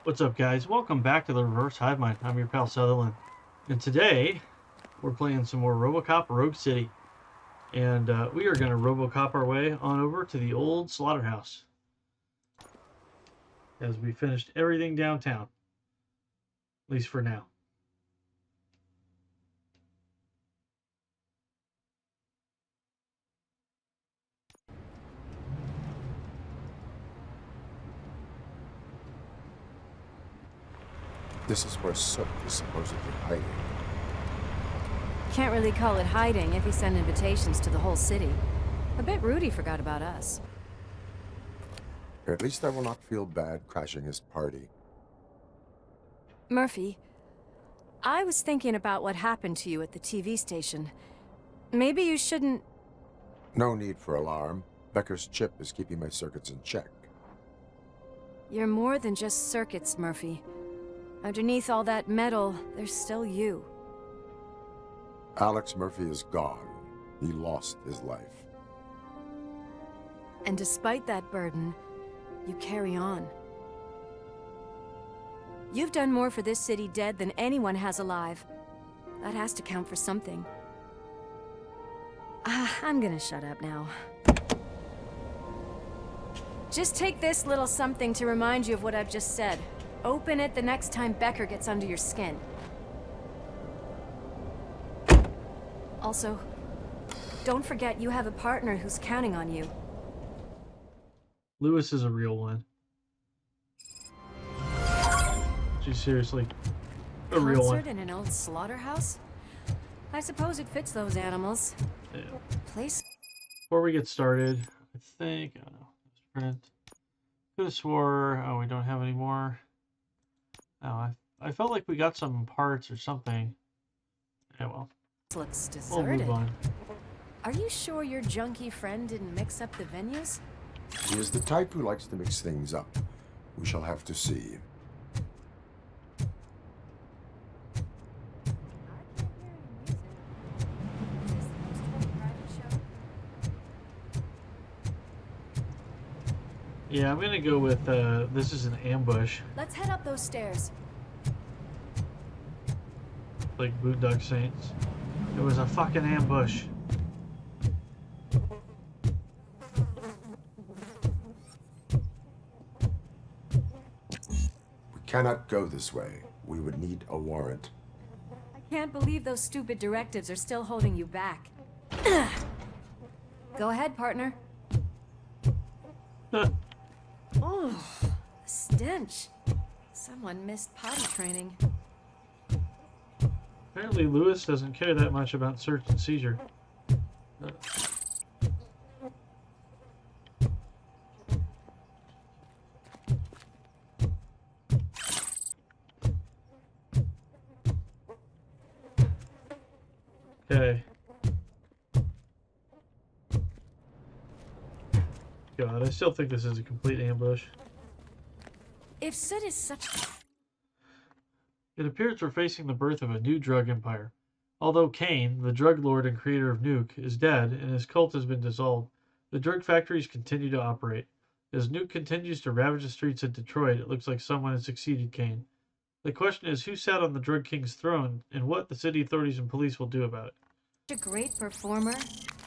What's up, guys? Welcome back to the Reverse Hive Mind. I'm your pal Sutherland, and today we're playing some more Robocop Rogue City, and we are going to Robocop our way on over to the old slaughterhouse as we finished everything downtown, at least for now. This is where Soap is supposedly hiding. Can't really call it hiding if you send invitations to the whole city. I bet Rudy forgot about us. At least I will not feel bad crashing his party. Murphy, I was thinking about what happened to you at the TV station. Maybe you shouldn't... No need for alarm. Becker's chip is keeping my circuits in check. You're more than just circuits, Murphy. Underneath all that metal, there's still you. Alex Murphy is gone. He lost his life. And despite that burden, you carry on. You've done more for this city dead than anyone has alive. That has to count for something. I'm gonna shut up now. Just take this little something to remind you of what I've just said. Open it the next time Becker gets under your skin. Also, don't forget you have a partner who's counting on you. Lewis is a real one. She's seriously a real one. Concert in an old slaughterhouse? I suppose it fits those animals. Yeah. Place? Before we get started, I think, I don't know, let's print. Could have swore, oh, we don't have any more. Oh, I felt like we got some parts or something. Yeah, well, Looks we'll deserted. move on. Are you sure your junkie friend didn't mix up the venues? He is the type who likes to mix things up. We shall have to see. Yeah, I'm gonna go with, this is an ambush, Let's head up those stairs. like Boondock Saints. It was a fucking ambush. We cannot go this way. We would need a warrant. I can't believe those stupid directives are still holding you back. Go ahead, partner. Oh, the stench. Someone missed potty training. Apparently Lewis doesn't care that much about search and seizure. Okay. God, I still think this is a complete ambush. If Sid is such... It appears we're facing the birth of a new drug empire. Although Kane, the drug lord and creator of Nuke, is dead and his cult has been dissolved, the drug factories continue to operate. As Nuke continues to ravage the streets of Detroit, it looks like someone has succeeded Kane. The question is who sat on the drug king's throne and what the city authorities and police will do about it. a great performer,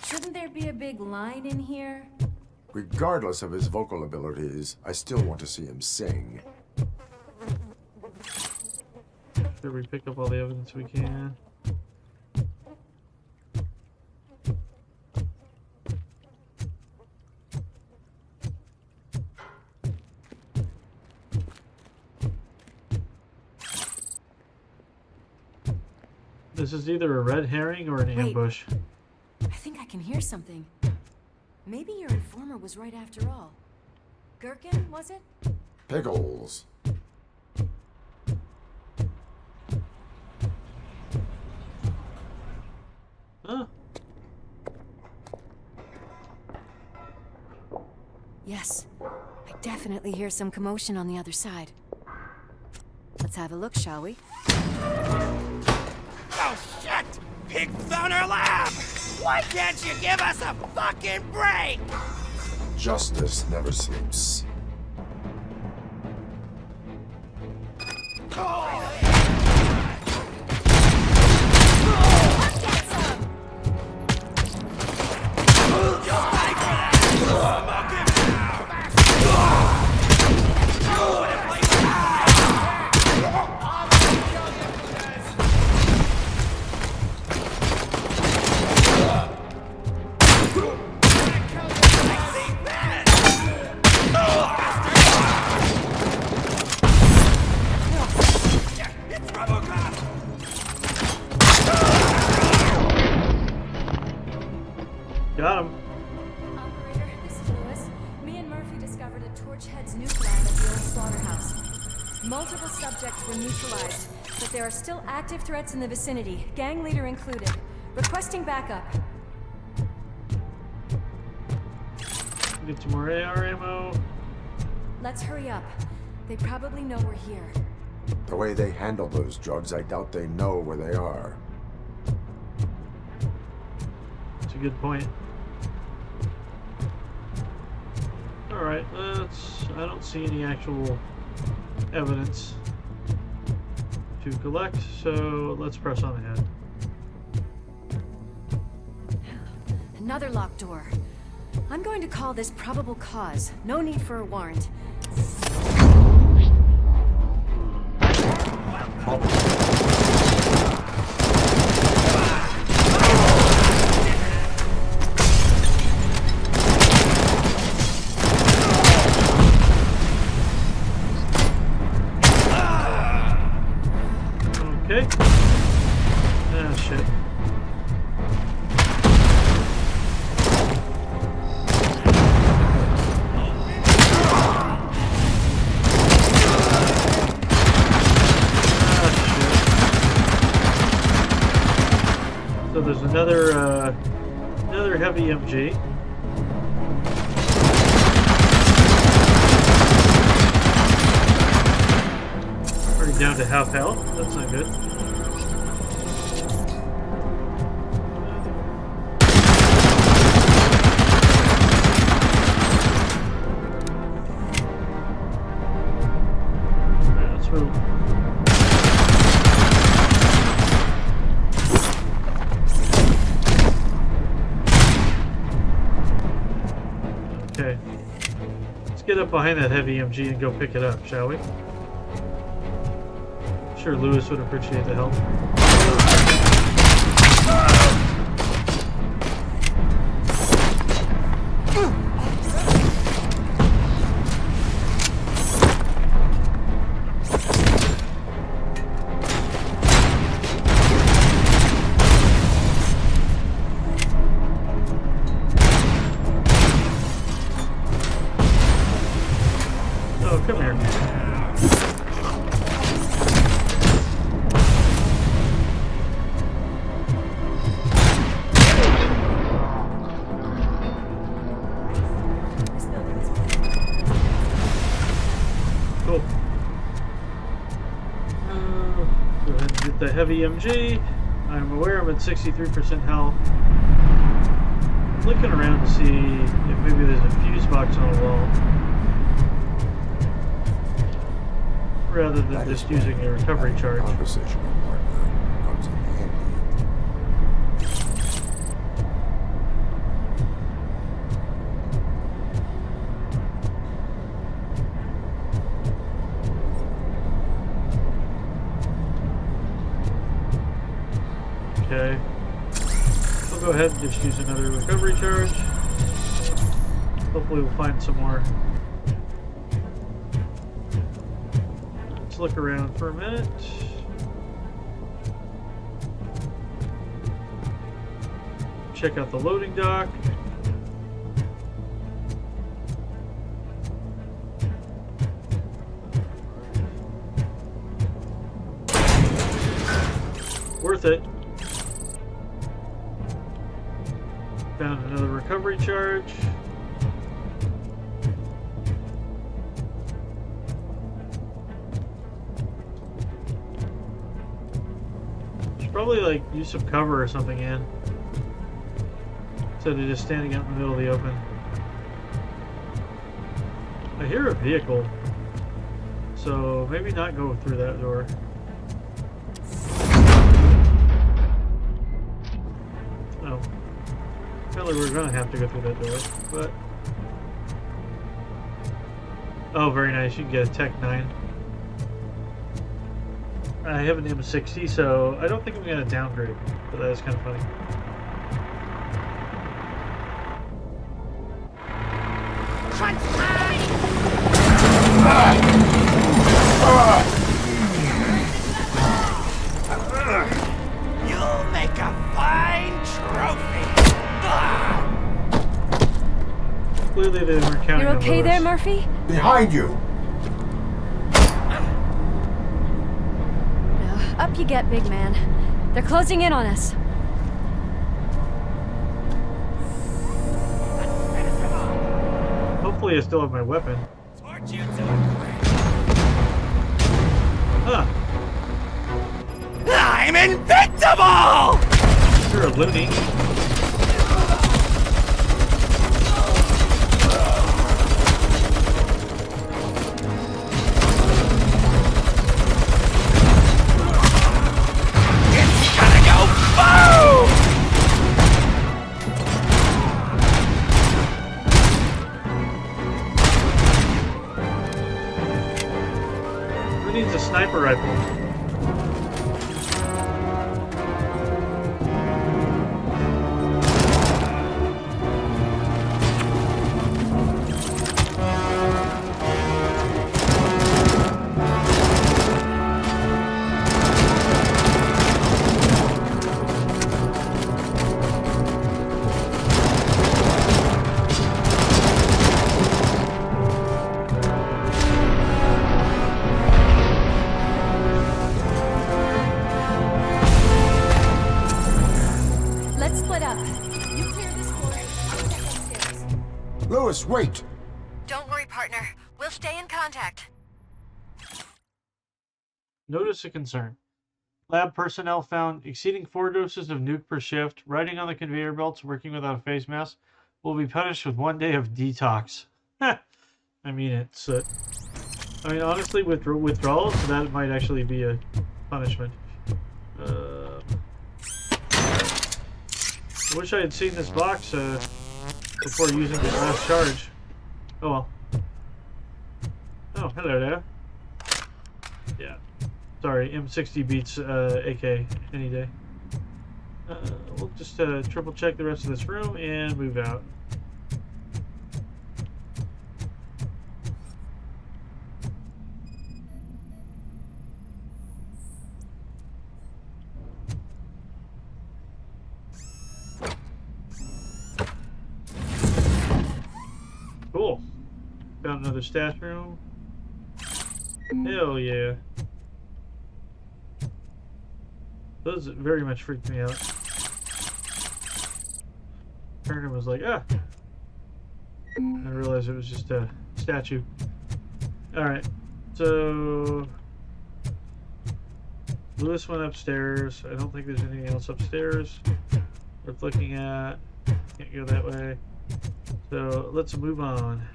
shouldn't there be a big line in here? Regardless of his vocal abilities, I still want to see him sing. Should we pick up all the evidence we can? This is either a red herring or an Wait. ambush. I think I can hear something. Maybe your informer was right after all. Gherkin, was it? Pickles. Huh? Yes. I definitely hear some commotion on the other side. Let's have a look, shall we? Oh shit! Pig found our lab! Why can't you give us a fucking break? Justice never sleeps. It's Robocop! Got him. Operator, this is Lewis. Me and Murphy discovered a Torchhead's nuke lab at the old slaughterhouse. Multiple subjects were neutralized, but there are still active threats in the vicinity, gang leader included. Requesting backup. Get some more AR ammo. Let's hurry up. They probably know we're here. The way they handle those drugs, I doubt they know where they are. That's a good point. Alright, I don't see any actual evidence to collect, so let's press on ahead. Another locked door. I'm going to call this probable cause. No need for a warrant. Okay. Ah, shit. So there's another heavy MG. Already down to half health. That's not good. Alright, let's move. Okay. Let's get up behind that heavy MG and go pick it up, shall we? Sure, Lewis would appreciate the help. Oh, come here. Cool. Go ahead and get the heavy MG. I'm aware I'm at 63% health. Looking around to see if maybe there's a fuse box on a wall, rather than That is just using a recovery charge. Conversational partner comes in handy. Okay. We'll go ahead and just use another recovery charge. Hopefully we'll find some more. Let's look around for a minute. Check out the loading dock. Worth it. Found another recovery charge. Should probably like use some cover or something in, instead of just standing out in the middle of the open. I hear a vehicle, so So maybe not go through that door. Oh. Apparently we're gonna have to go through that door, but... Oh, very nice. You can get a Tech 9. I have an M60, so I don't think I'm gonna downgrade, but that is kind of funny. You'll make a fine trophy. Clearly they weren't counting You're on okay the there, rest. Murphy? Behind you! No. Up you get, big man. They're closing in on us. Hopefully I still have my weapon. Torch you to the grave. Huh. I'm invincible! You're a loony. It's gonna go boom! Who needs a sniper rifle? Let's split up. You clear this floor. I'll check upstairs. Lewis, wait! Don't worry, partner. We'll stay in contact. Notice a concern. Lab personnel found exceeding 4 doses of nuke per shift, riding on the conveyor belts, working without a face mask, will be punished with 1 day of detox. I mean, it's... I mean, honestly, withdrawals, that might actually be a punishment. I wish I had seen this box before using the last charge. Oh well. Oh, hello there. Yeah. Sorry, M60 beats AK any day. We'll just triple check the rest of this room and move out. Cool. Found another stash room. Hell yeah. Those very much freaked me out. Turned and was like, ah. I realized it was just a statue. Alright, so Lewis went upstairs. I don't think there's anything else upstairs worth looking at. Can't go that way. So let's move on.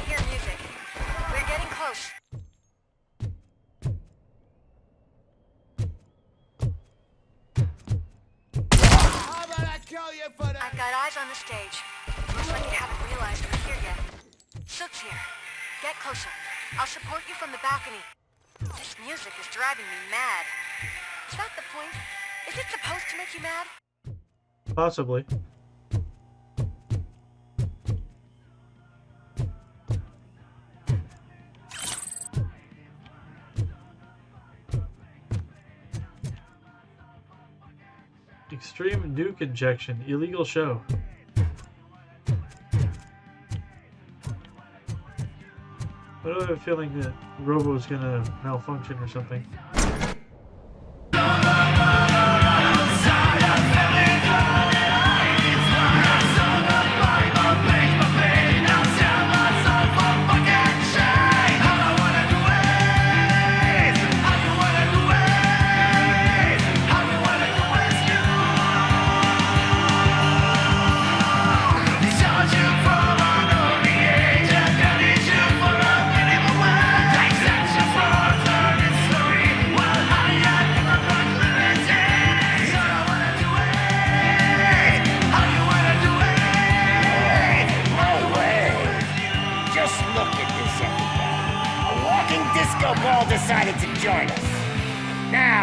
Hear music. We're getting close. How about I kill you for the... I've got eyes on the stage. Looks like you haven't realized we're here yet. Sook's here. Get closer. I'll support you from the balcony. This music is driving me mad. Is that the point? Is it supposed to make you mad? Possibly. Extreme nuke injection. Illegal show. But I have a feeling that Robo's gonna malfunction or something.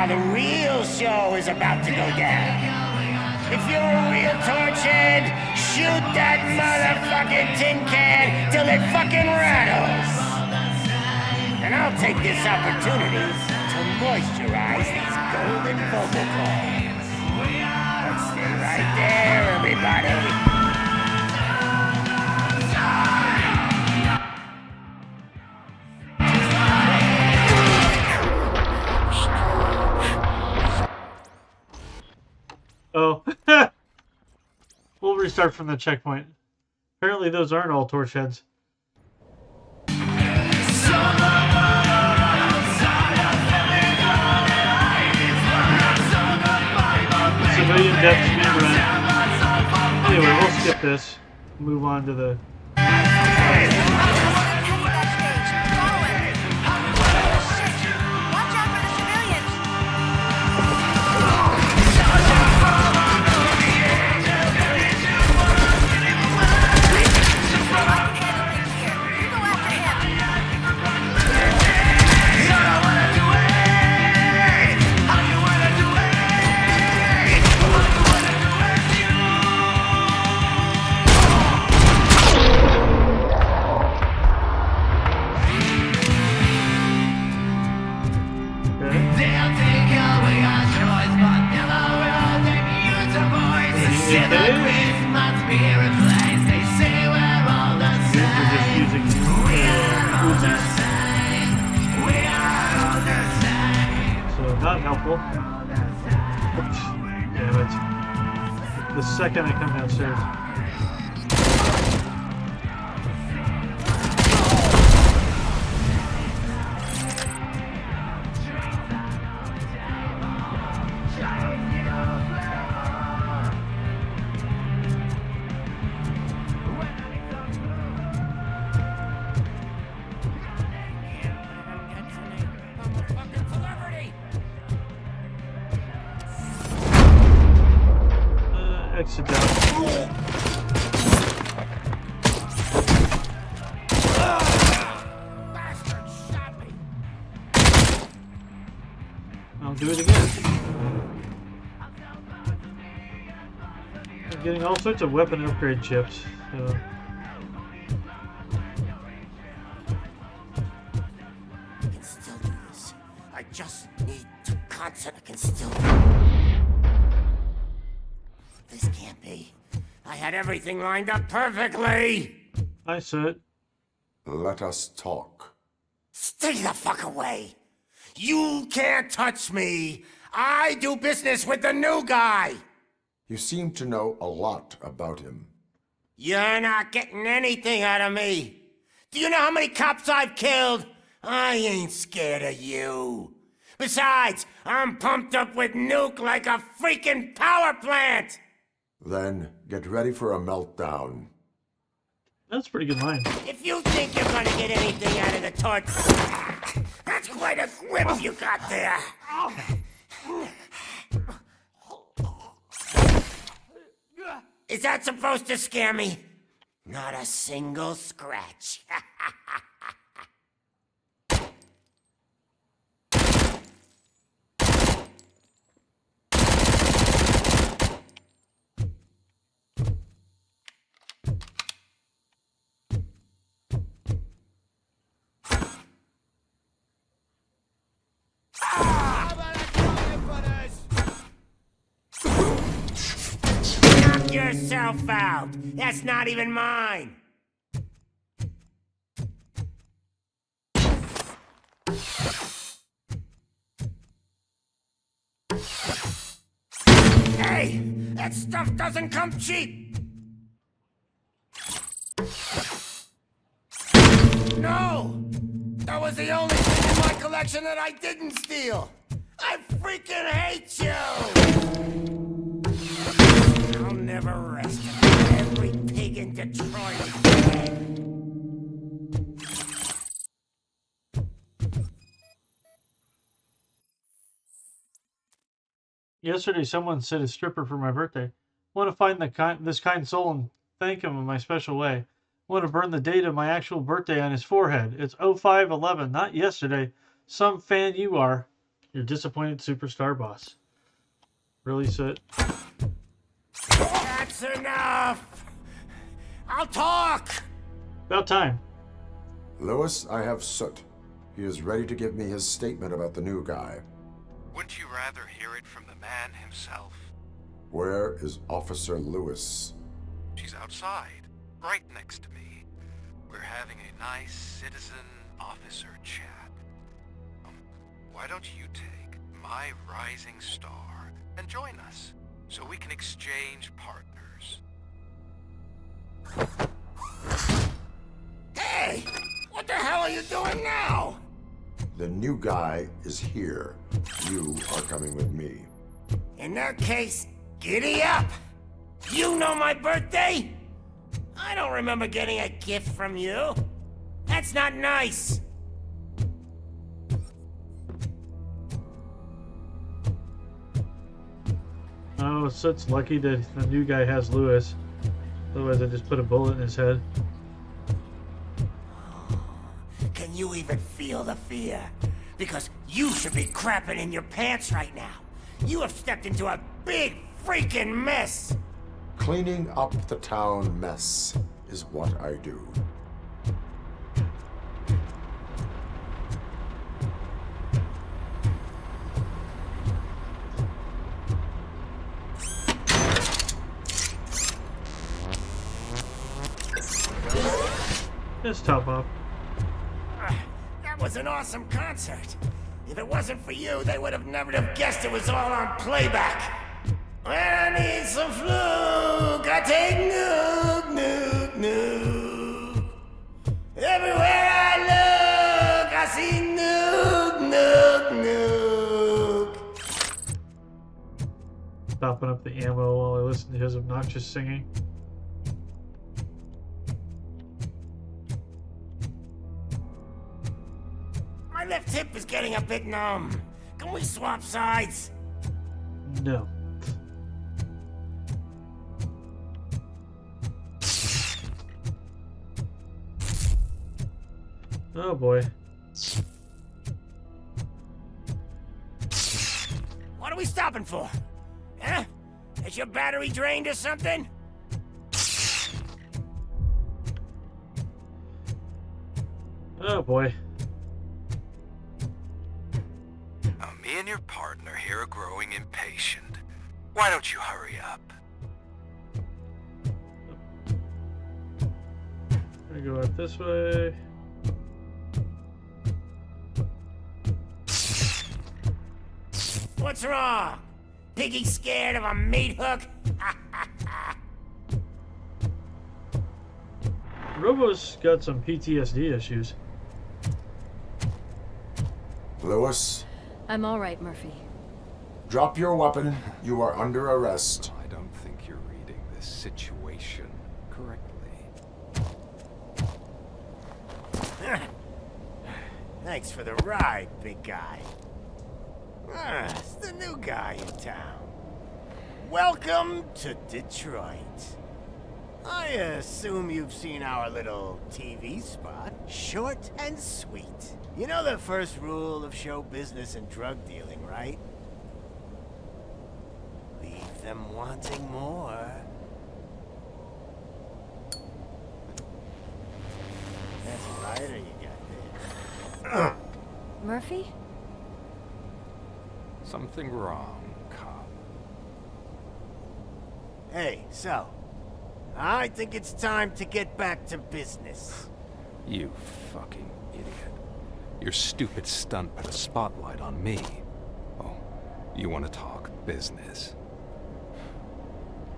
how the real show is about to go down. If you're a real torchhead, shoot that motherfucking tin can till it fucking rattles. And I'll take this opportunity to moisturize these golden vocal cords. Let's stay right there, everybody. Oh. We'll restart from the checkpoint. Apparently those aren't all torch heads. Civilian death speed run. Anyway, we'll skip this. Move on to the... Not helpful. Damn it. The second I come downstairs. Exit down. I'll do it again. I'm getting all sorts of weapon upgrade chips. So. I can still do this. I just need to concentrate. I can still. This can't be. I had everything lined up perfectly. I saw it. Let us talk. Stay the fuck away. You can't touch me. I do business with the new guy. You seem to know a lot about him. You're not getting anything out of me. Do you know how many cops I've killed? I ain't scared of you. Besides, I'm pumped up with nuke like a freaking power plant. Then get ready for a meltdown. That's a pretty good line. If you think you're gonna get anything out of the torch, that's quite a grip you got there. Is that supposed to scare me? Not a single scratch. Knock yourself out. That's not even mine. Hey, that stuff doesn't come cheap. No, that was the only thing in my collection that I didn't steal. I freaking hate you. I'll never rest until every pig in Detroit is dead. Yesterday, someone said a stripper for my birthday. I want to find this kind soul and thank him in my special way. I want to burn the date of my actual birthday on his forehead. It's 0511, not yesterday. Some fan you are. Your disappointed superstar boss. Really, Soot? That's enough! I'll talk! About time. Lewis, I have Soot. He is ready to give me his statement about the new guy. Wouldn't you rather hear it from the man himself? Where is Officer Lewis? She's outside, right next to me. We're having a nice citizen-officer chat. Why don't you take my rising star and join us, so we can exchange partners? Hey! What the hell are you doing now? The new guy is here. You are coming with me. In that case, giddy up! You know my birthday? I don't remember getting a gift from you. That's not nice. Oh, Soot's lucky that the new guy has Lewis. Otherwise, I'd just put a bullet in his head. Can you even feel the fear? Because you should be crapping in your pants right now. You have stepped into a big freaking mess. Cleaning up the town mess is what I do. Just top off. That was an awesome concert. If it wasn't for you, they would have never have guessed it was all on playback. When I need some fluke, I take nuke, nuke, nuke. Everywhere I look, I see nuke, nuke, nuke. Topping up the ammo while I listen to his obnoxious singing. My left hip is getting a bit numb. Can we swap sides? No. Oh boy. What are we stopping for? Huh? Is your battery drained or something? Oh boy. Now, me and your partner here are growing impatient. Why don't you hurry up? I go out this way. What's wrong? Piggy scared of a meat hook? Robo's got some PTSD issues. Lewis, I'm all right, Murphy. drop your weapon. You are under arrest. I don't think you're reading this situation correctly. Thanks for the ride, big guy. It's the new guy in town. Welcome to Detroit. I assume you've seen our little TV spot. Short and sweet. You know the first rule of show business and drug dealing, right? Leave them wanting more. That's a lighter you got there. Murphy? Something wrong, cop. Hey, so, I think it's time to get back to business. You fucking idiot. Your stupid stunt put a spotlight on me. Oh, you want to talk business?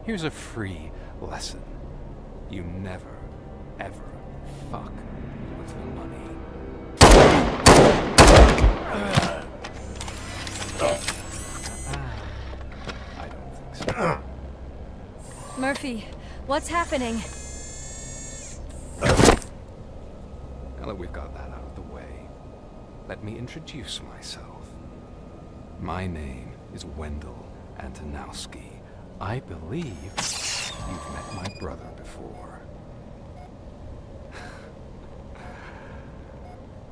Here's a free lesson. You never, ever fuck with the money. I don't think so. Murphy, what's happening? Now that we've got that out of the way, let me introduce myself. My name is Wendell Antonowski. I believe you've met my brother before.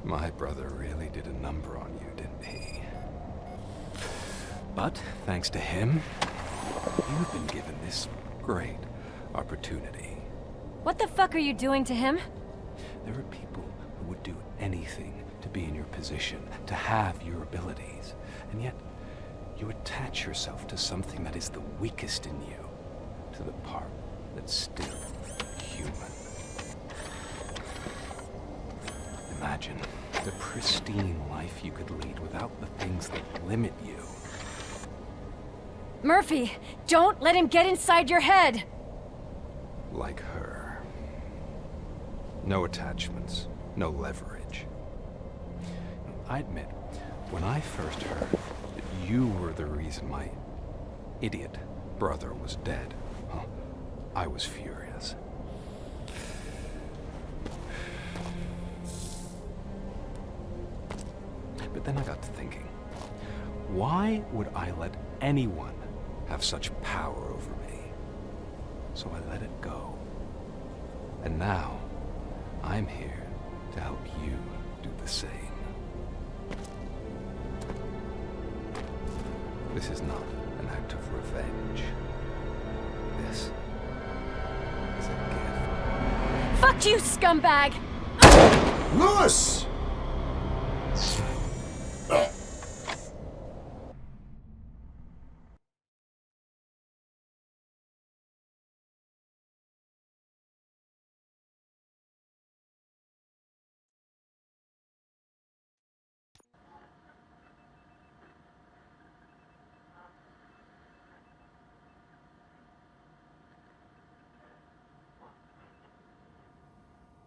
My brother really did a number on you, didn't he? But thanks to him, you've been given this great opportunity. What the fuck are you doing to him? There are people who would do anything to be in your position, to have your abilities, and yet you attach yourself to something that is the weakest in you, to the part that's still human. Imagine the pristine life you could lead without the things that limit you. Murphy, don't let him get inside your head! Like her. No attachments, no leverage. I admit, when I first heard that you were the reason my idiot brother was dead, I was furious. But then I got to thinking, why would I let anyone have such power over me? So I let it go. And now, I'm here to help you do the same. This is not an act of revenge. This is a gift. Fuck you, scumbag! Lewis!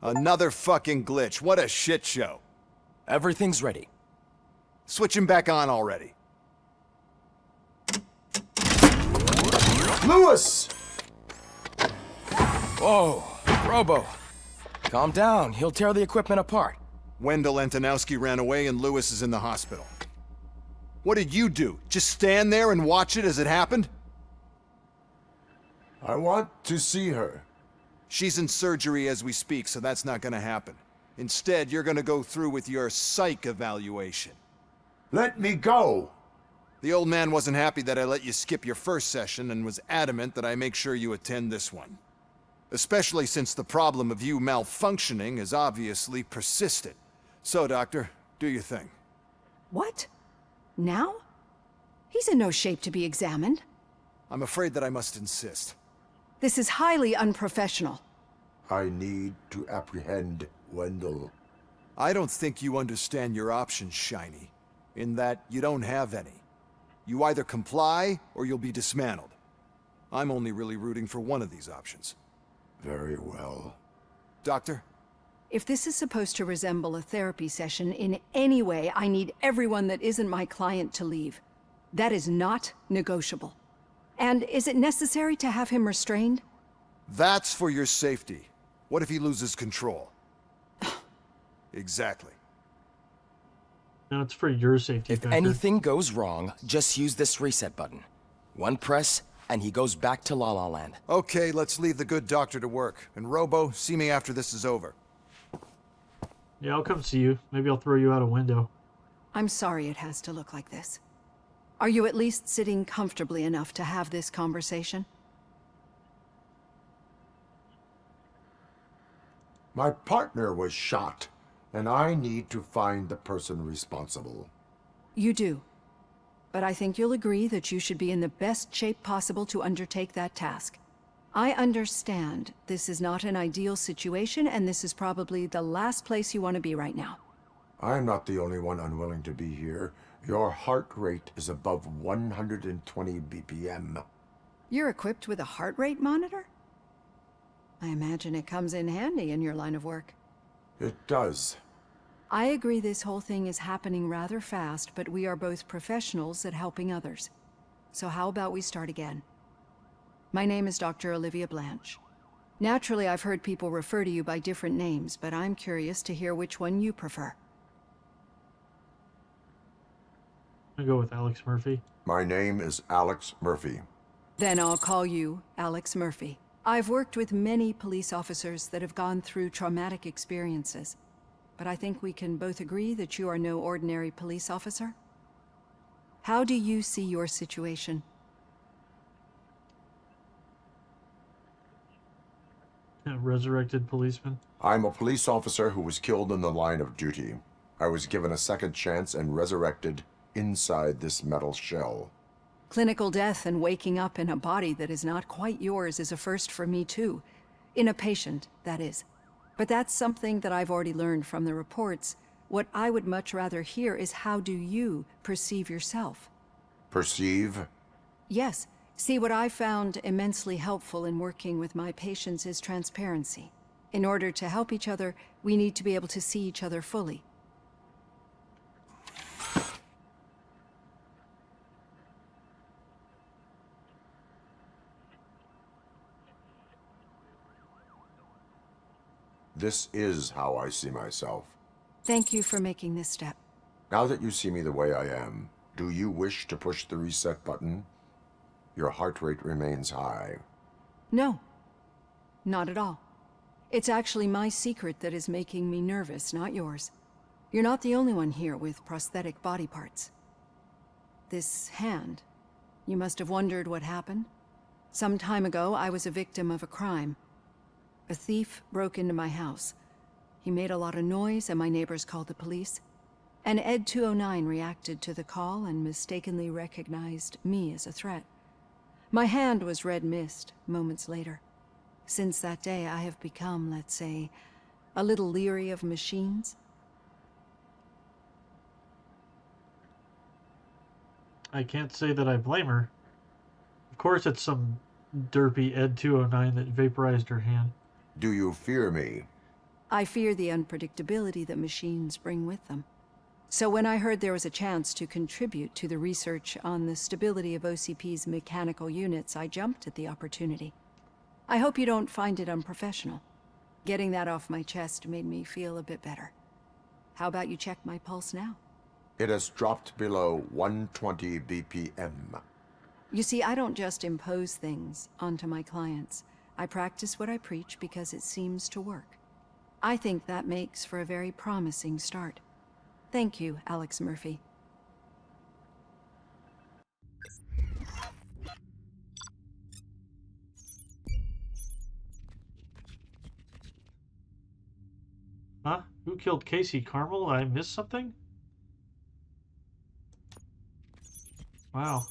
Another fucking glitch. What a shit show. Everything's ready. Switch him back on already. Lewis! Whoa, Robo. Calm down. He'll tear the equipment apart. Wendell Antonowski ran away and Lewis is in the hospital. What did you do? Just stand there and watch it as it happened? I want to see her. She's in surgery as we speak, so that's not gonna happen. Instead, you're gonna go through with your psych evaluation. Let me go! The old man wasn't happy that I let you skip your first session and was adamant that I make sure you attend this one. Especially since the problem of you malfunctioning is obviously persistent. So, Doctor, do your thing. What? Now? He's in no shape to be examined. I'm afraid that I must insist. This is highly unprofessional. I need to apprehend Wendell. I don't think you understand your options, Shiny, in that you don't have any. You either comply, or you'll be dismantled. I'm only really rooting for one of these options. Very well. Doctor? If this is supposed to resemble a therapy session in any way, I need everyone that isn't my client to leave. That is not negotiable. And is it necessary to have him restrained? That's for your safety. What if he loses control? Exactly. No, it's for your safety, If Becker. anything goes wrong, just use this reset button. One press, and he goes back to La La Land. Okay, let's leave the good doctor to work. And Robo, see me after this is over. Yeah, I'll come see you. Maybe I'll throw you out a window. I'm sorry it has to look like this. Are you at least sitting comfortably enough to have this conversation? My partner was shot, and I need to find the person responsible. You do. But I think you'll agree that you should be in the best shape possible to undertake that task. I understand this is not an ideal situation, and this is probably the last place you want to be right now. I'm not the only one unwilling to be here. Your heart rate is above 120 BPM. You're equipped with a heart rate monitor? I imagine it comes in handy in your line of work. It does. I agree this whole thing is happening rather fast, but we are both professionals at helping others. So how about we start again? My name is Dr. Olivia Blanche. Naturally, I've heard people refer to you by different names, but I'm curious to hear which one you prefer. I'm gonna go with Alex Murphy. My name is Alex Murphy. Then I'll call you Alex Murphy. I've worked with many police officers that have gone through traumatic experiences, but I think we can both agree that you are no ordinary police officer? How do you see your situation? Resurrected policeman. I'm a police officer who was killed in the line of duty. I was given a second chance and resurrected inside this metal shell. Clinical death and waking up in a body that is not quite yours is a first for me too. In a patient, that is. But that's something that I've already learned from the reports. What I would much rather hear is how do you perceive yourself? Perceive? Yes. See, what I found immensely helpful in working with my patients is transparency. In order to help each other, we need to be able to see each other fully. This is how I see myself. Thank you for making this step. Now that you see me the way I am, do you wish to push the reset button? Your heart rate remains high. No. Not at all. It's actually my secret that is making me nervous, not yours. You're not the only one here with prosthetic body parts. This hand, you must have wondered what happened. Some time ago, I was a victim of a crime. A thief broke into my house. He made a lot of noise and my neighbors called the police. And Ed 209 reacted to the call and mistakenly recognized me as a threat. My hand was red mist moments later. Since that day, I have become, let's say, a little leery of machines. I can't say that I blame her. Of course it's some derpy Ed 209 that vaporized her hand. Do you fear me? I fear the unpredictability that machines bring with them. So when I heard there was a chance to contribute to the research on the stability of OCP's mechanical units, I jumped at the opportunity. I hope you don't find it unprofessional. Getting that off my chest made me feel a bit better. How about you check my pulse now? It has dropped below 120 BPM. You see, I don't just impose things onto my clients. I practice what I preach because it seems to work. I think that makes for a very promising start. Thank you, Alex Murphy. Huh? Who killed Casey Carmel? I missed something? Wow.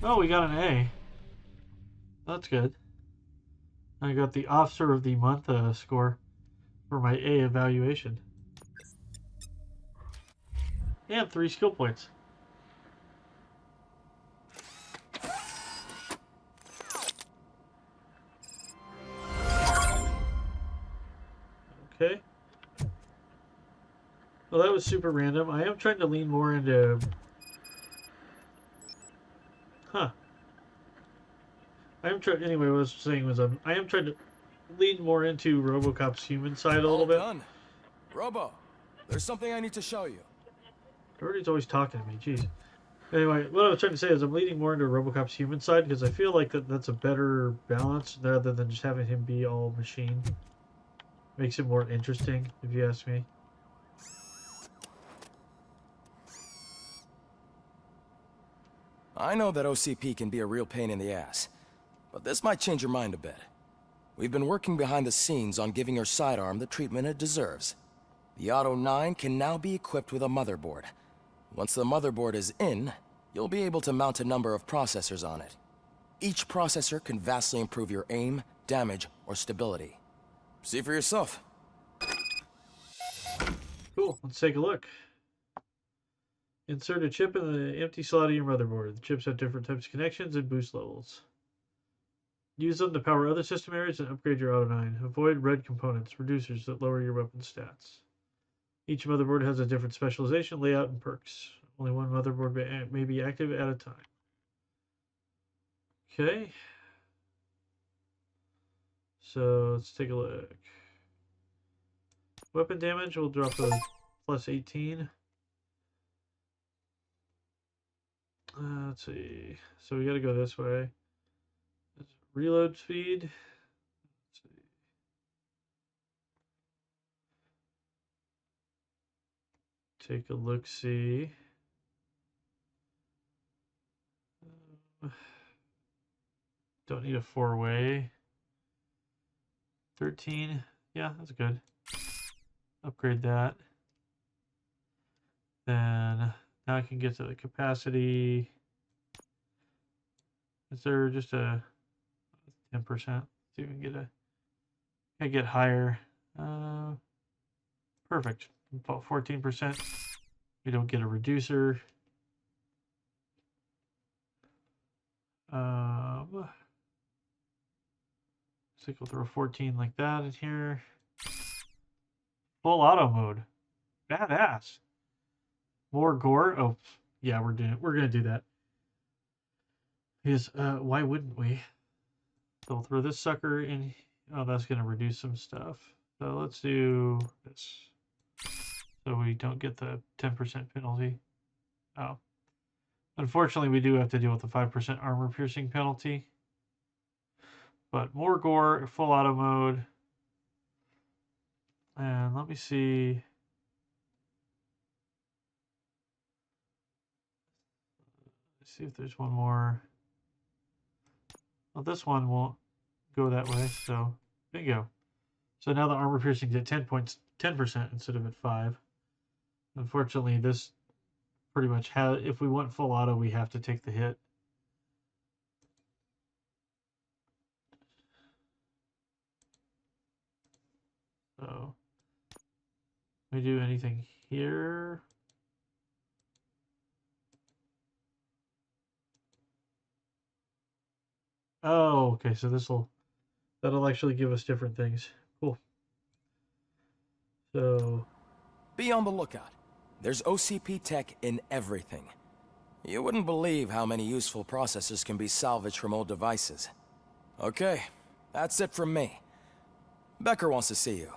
Oh, we got an A. That's good. I got the Officer of the Month score for my A evaluation. And 3 skill points. Okay. Well, that was super random. I am trying to lean more into... Huh. Anyway, what I was saying was I am trying to lean more into Robocop's human side a little bit. Done. Robo, there's something I need to show you. Doherty's always talking to me, jeez. Anyway, what I was trying to say is I'm leaning more into Robocop's human side because I feel like that's a better balance rather than just having him be all machine. Makes it more interesting, if you ask me. I know that OCP can be a real pain in the ass, but this might change your mind a bit. We've been working behind the scenes on giving your sidearm the treatment it deserves. The Auto 9 can now be equipped with a motherboard. Once the motherboard is in, you'll be able to mount a number of processors on it. Each processor can vastly improve your aim, damage, or stability. See for yourself. Cool, let's take a look. Insert a chip in the empty slot of your motherboard. The chips have different types of connections and boost levels. Use them to power other system areas and upgrade your Auto 9. Avoid red components, reducers that lower your weapon stats. Each motherboard has a different specialization, layout, and perks. Only one motherboard may be active at a time. Okay. So let's take a look. Weapon damage will drop to plus 18. Let's see. So we gotta go this way. Reload speed. Let's see. take a look, see. Don't need a 4-way. 13. Yeah, that's good. Upgrade that. Then now I can get to the capacity. Is there just a 10%? See if we can get I get higher. Perfect. About 14%. We don't get a reducer. So we'll throw 14 like that in here. Full auto mode. Badass. More gore. Oh, yeah, we're gonna do that. Because why wouldn't we? So we'll throw this sucker in. Oh, that's gonna reduce some stuff. So let's do this. So we don't get the 10% penalty. Oh. Unfortunately, we do have to deal with the 5% armor piercing penalty. But more gore, full auto mode. And let me see. Let's see if there's one more. Well, this one won't go that way, so bingo. So now the armor piercing is at 10% instead of at 5. Unfortunately, this pretty much has, if we want full auto, we have to take the hit. So, we do anything here? Oh, okay, so that'll actually give us different things. Cool. So, Be on the lookout. There's OCP tech in everything. You wouldn't believe how many useful processors can be salvaged from old devices. Okay, that's it from me. Becker wants to see you.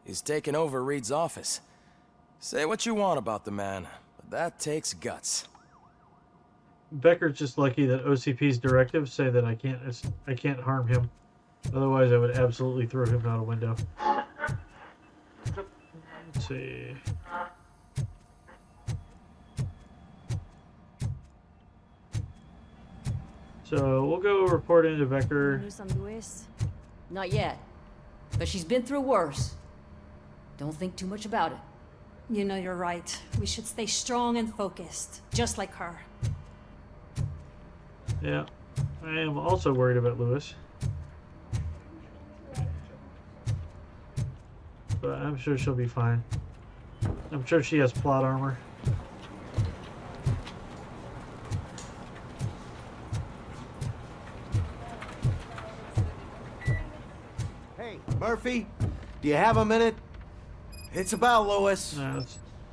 He's taken over Reed's office. Say what you want about the man, but that takes guts. Becker's just lucky that OCP's directives say that I can't harm him. Otherwise, I would absolutely throw him out a window. Let's see. So we'll go report into Becker. News on Lewis? Not yet, but she's been through worse. Don't think too much about it. You know you're right. We should stay strong and focused, just like her. Yeah, I am also worried about Lewis. But I'm sure she'll be fine. I'm sure she has plot armor. Hey, Murphy, do you have a minute? It's about Lewis.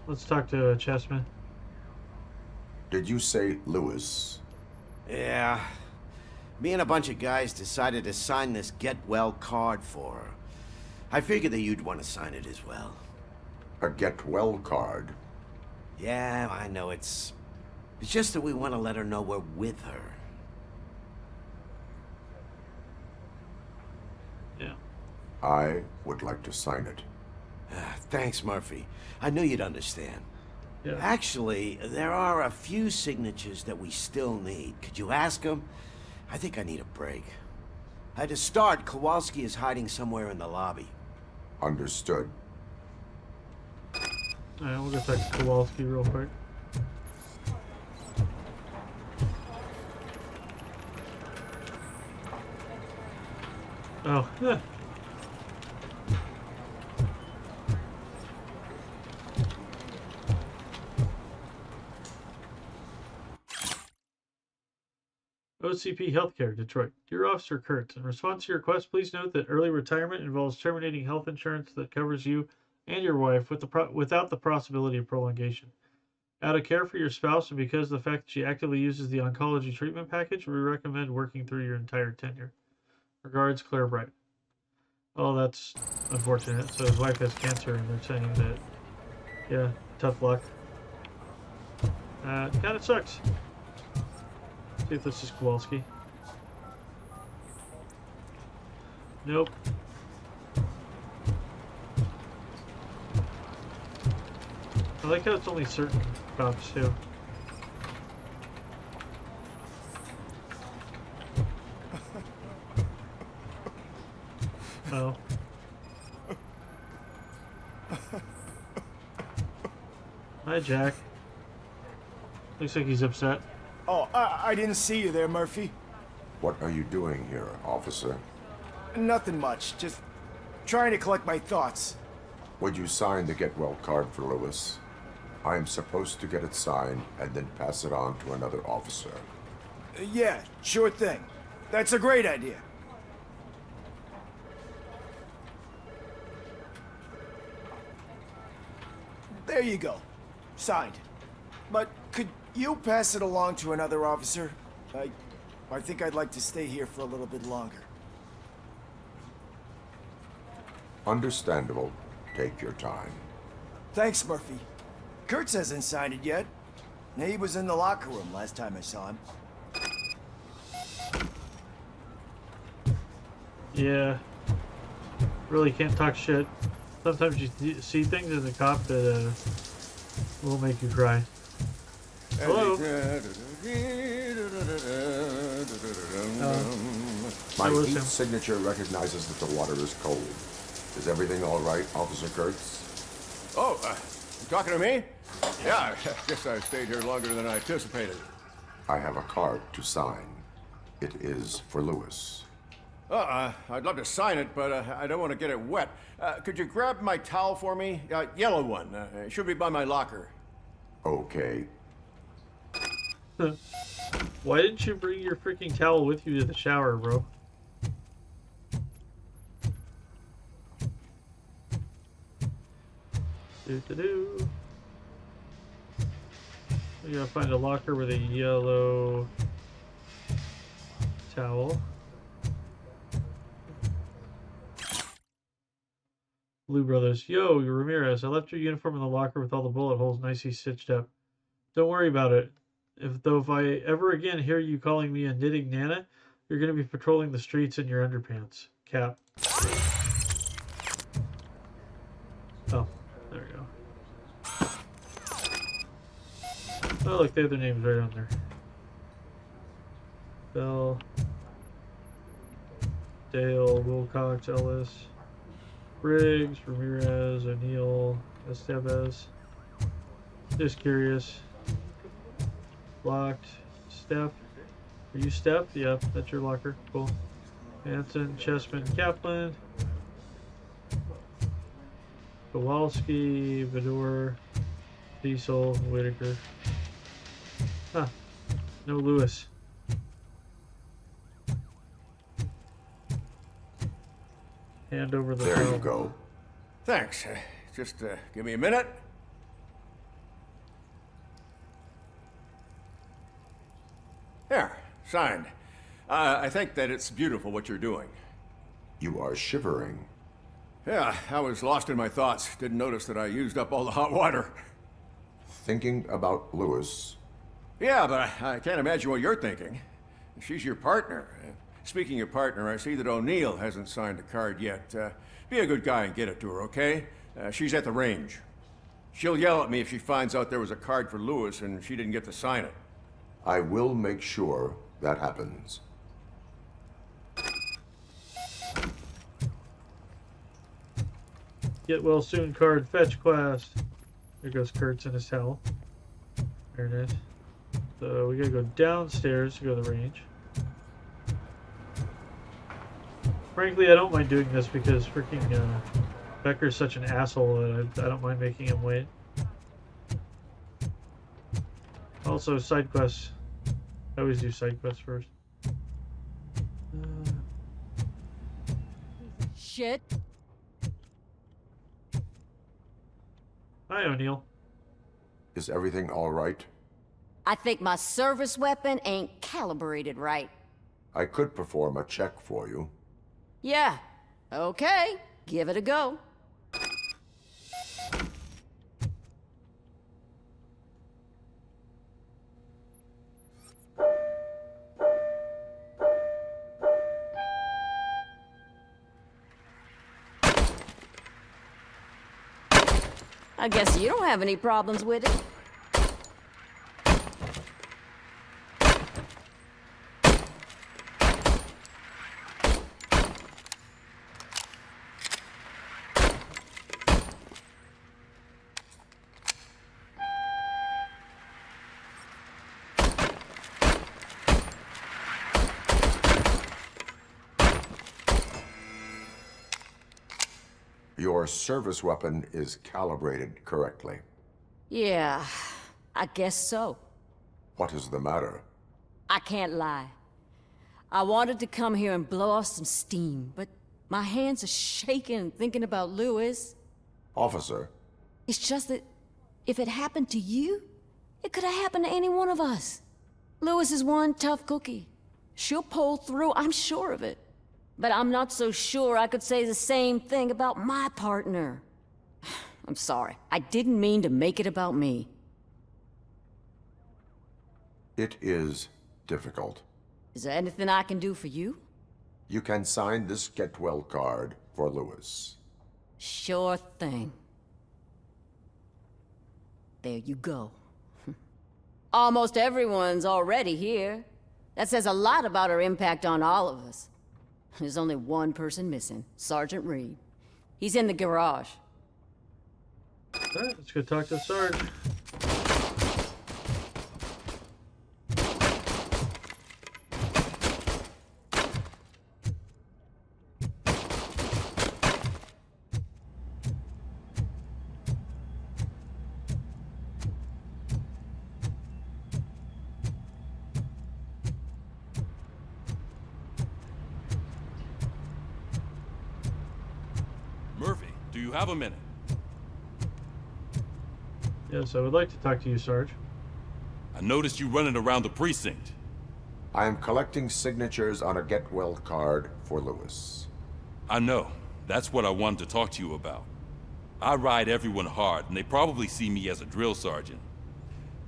Let's talk to Chessman. Did you say Lewis? Yeah. Me and a bunch of guys decided to sign this get well card for her. I figured that you'd want to sign it as well. A get well card? Yeah, I know it's just that we want to let her know we're with her. Yeah. I would like to sign it. Thanks, Murphy. I knew you'd understand. Yeah. Actually, there are a few signatures that we still need. Could you ask them? I think I need a break. To start, Kowalski is hiding somewhere in the lobby. Understood. Alright, we'll go talk to Kowalski real quick. Oh, yeah. OCP Healthcare, Detroit. Dear Officer Kurtz, in response to your request, please note that early retirement involves terminating health insurance that covers you and your wife without the possibility of prolongation. Out of care for your spouse and because of the fact that she actively uses the oncology treatment package, we recommend working through your entire tenure. Regards, Claire Bright. Oh, that's unfortunate. So his wife has cancer and they're saying that, yeah, tough luck. Kind of sucks. See if this is Kowalski. Nope. I like how it's only certain cops too. Oh. Hi, Jack. Looks like he's upset. Oh, I didn't see you there, Murphy. What are you doing here, officer? Nothing much, just trying to collect my thoughts. Would you sign the get well card for Lewis? I am supposed to get it signed and then pass it on to another officer. Yeah, sure thing. That's a great idea. There you go. Signed. But could you pass it along to another officer? I think I'd like to stay here for a little bit longer. Understandable. Take your time. Thanks, Murphy. Kurtz hasn't signed it yet. He was in the locker room last time I saw him. Yeah. Really can't talk shit. Sometimes you see things in the cop that will make you cry. Hello? My was heat him. signature recognizes that the water is cold. Is everything all right, Officer Kurtz? Oh, you talking to me? Yeah, I guess I stayed here longer than I anticipated. I have a card to sign. It is for Lewis. I'd love to sign it, but I don't want to get it wet. Could you grab my towel for me? Yellow one. It should be by my locker. Okay. Why didn't you bring your freaking towel with you to the shower, bro? Do. We gotta find a locker with a yellow towel. Blue Brothers. Yo, you're Ramirez. I left your uniform in the locker with all the bullet holes nicely stitched up. Don't worry about it. If I ever again hear you calling me a knitting Nana, you're gonna be patrolling the streets in your underpants. Cap. Oh, there we go. Oh, look, the other name's right on there. Bell, Dale, Wilcox, Ellis, Briggs, Ramirez, O'Neill, Estevez. Just curious. Locked. Steph. Are you Steph? Yeah, that's your locker. Cool. Hanson, Chessman, Kaplan. Kowalski, Vidor, Diesel, Whitaker. Huh. No Lewis. Hand over the There towel. you go. Thanks. Just give me a minute. There, signed. I think that it's beautiful what you're doing. You are shivering. Yeah, I was lost in my thoughts. Didn't notice that I used up all the hot water. Thinking about Lewis. Yeah, but I can't imagine what you're thinking. She's your partner. Speaking of partner, I see that O'Neill hasn't signed the card yet. Be a good guy and get it to her, okay? She's at the range. She'll yell at me if she finds out there was a card for Lewis and she didn't get to sign it. I will make sure that happens. Get well soon card. Fetch class. There goes Kurtz in his towel. There it is. So we gotta go downstairs to go to the range. Frankly, I don't mind doing this because freaking Becker's such an asshole that I don't mind making him wait. Also, side quests. I always do side quests first. Shit. Hi, O'Neill. Is everything all right? I think my service weapon ain't calibrated right. I could perform a check for you. Yeah. Okay. Give it a go. I guess you don't have any problems with it. Your service weapon is calibrated correctly. Yeah, I guess so. What is the matter? I can't lie. I wanted to come here and blow off some steam, but my hands are shaking thinking about Lewis. Officer. It's just that if it happened to you, it could have happened to any one of us. Lewis is one tough cookie. She'll pull through, I'm sure of it. But I'm not so sure I could say the same thing about my partner. I'm sorry. I didn't mean to make it about me. It is difficult. Is there anything I can do for you? You can sign this get well card for Lewis. Sure thing. There you go. Almost everyone's already here. That says a lot about her impact on all of us. There's only one person missing, Sergeant Reed. He's in the garage. Alright, let's go talk to Sarge. Murphy, do you have a minute? Yes, I would like to talk to you, Sarge. I noticed you running around the precinct. I am collecting signatures on a get well card for Lewis. I know. That's what I wanted to talk to you about. I ride everyone hard, and they probably see me as a drill sergeant.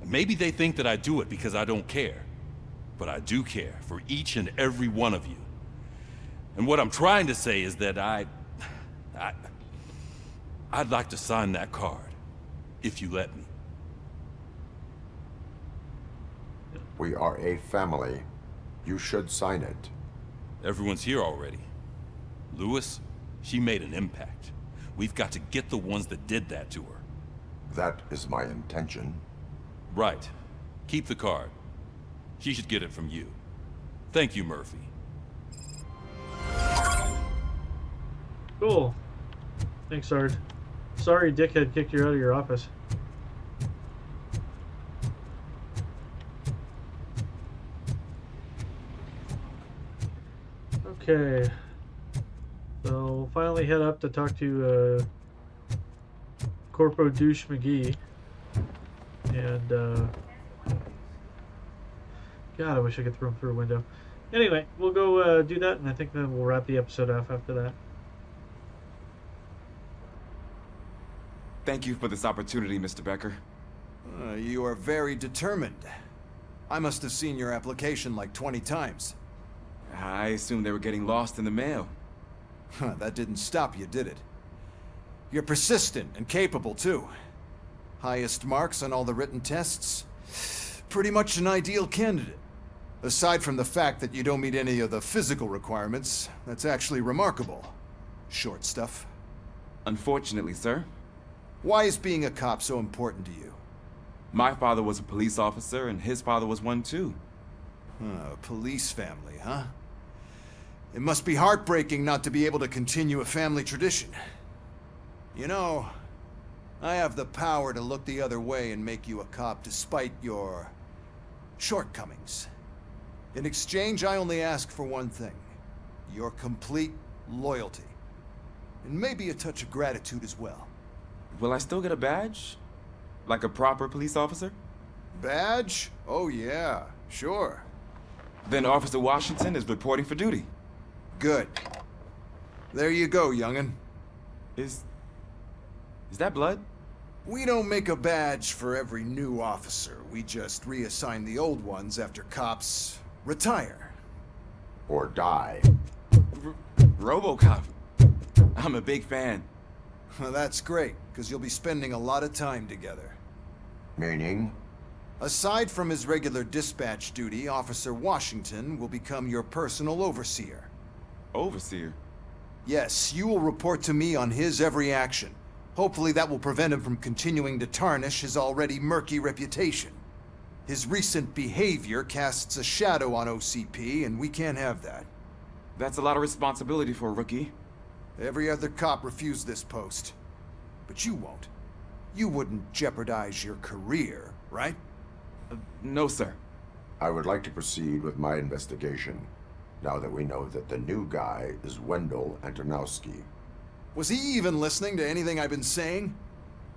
And maybe they think that I do it because I don't care. But I do care for each and every one of you. And what I'm trying to say is that I'd like to sign that card, if you let me. We are a family. You should sign it. Everyone's here already. Lewis, she made an impact. We've got to get the ones that did that to her. That is my intention. Right. Keep the card. She should get it from you. Thank you, Murphy. Cool. Thanks, Sarge. Sorry dickhead kicked you out of your office. Okay. So we'll finally head up to talk to Corpo Douche McGee. And God, I wish I could throw him through a window. Anyway, we'll go do that, and I think then we'll wrap the episode off after that. Thank you for this opportunity, Mr. Becker. You are very determined. I must have seen your application like 20 times. I assumed they were getting lost in the mail. That didn't stop you, did it? You're persistent and capable, too. Highest marks on all the written tests. Pretty much an ideal candidate. Aside from the fact that you don't meet any of the physical requirements, that's actually remarkable. Short stuff. Unfortunately, sir. Why is being a cop so important to you? My father was a police officer, and his father was one, too. A police family, huh? It must be heartbreaking not to be able to continue a family tradition. You know, I have the power to look the other way and make you a cop despite your shortcomings. In exchange, I only ask for one thing. Your complete loyalty. And maybe a touch of gratitude as well. Will I still get a badge? Like a proper police officer? Badge? Oh yeah, sure. Then Officer Washington is reporting for duty. Good. There you go, young'un. Is that blood? We don't make a badge for every new officer. We just reassign the old ones after cops retire. Or die. Robocop. I'm a big fan. Well, that's great, because you'll be spending a lot of time together. Meaning? Aside from his regular dispatch duty, Officer Washington will become your personal overseer. Overseer? Yes, you will report to me on his every action. Hopefully that will prevent him from continuing to tarnish his already murky reputation. His recent behavior casts a shadow on OCP, and we can't have that. That's a lot of responsibility for a rookie. Every other cop refused this post. But you won't. You wouldn't jeopardize your career, right? No, sir. I would like to proceed with my investigation, now that we know that the new guy is Wendell Antonowski. Was he even listening to anything I've been saying?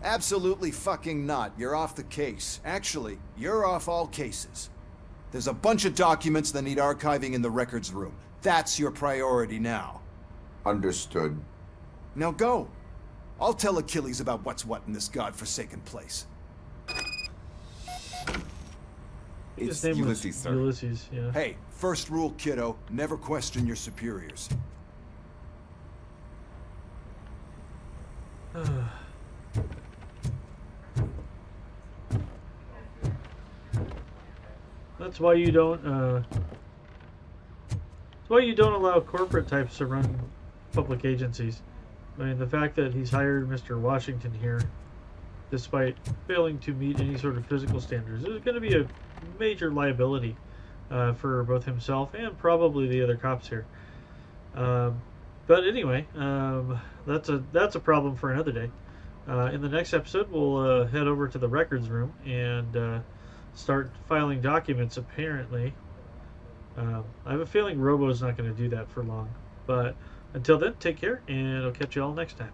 Absolutely fucking not. You're off the case. Actually, you're off all cases. There's a bunch of documents that need archiving in the records room. That's your priority now. Understood. Now go. I'll tell Achilles about what's what in this godforsaken place. It's His name was Ulysses, sir. Ulysses, yeah. Hey, first rule, kiddo, never question your superiors. That's why you don't. That's why you don't allow corporate types to run public agencies. I mean, the fact that he's hired Mr. Washington here, despite failing to meet any sort of physical standards, is going to be a major liability for both himself and probably the other cops here. But anyway, that's a problem for another day. In the next episode, we'll head over to the records room and start filing documents, apparently. I have a feeling Robo's not going to do that for long. But until then, take care, and I'll catch you all next time.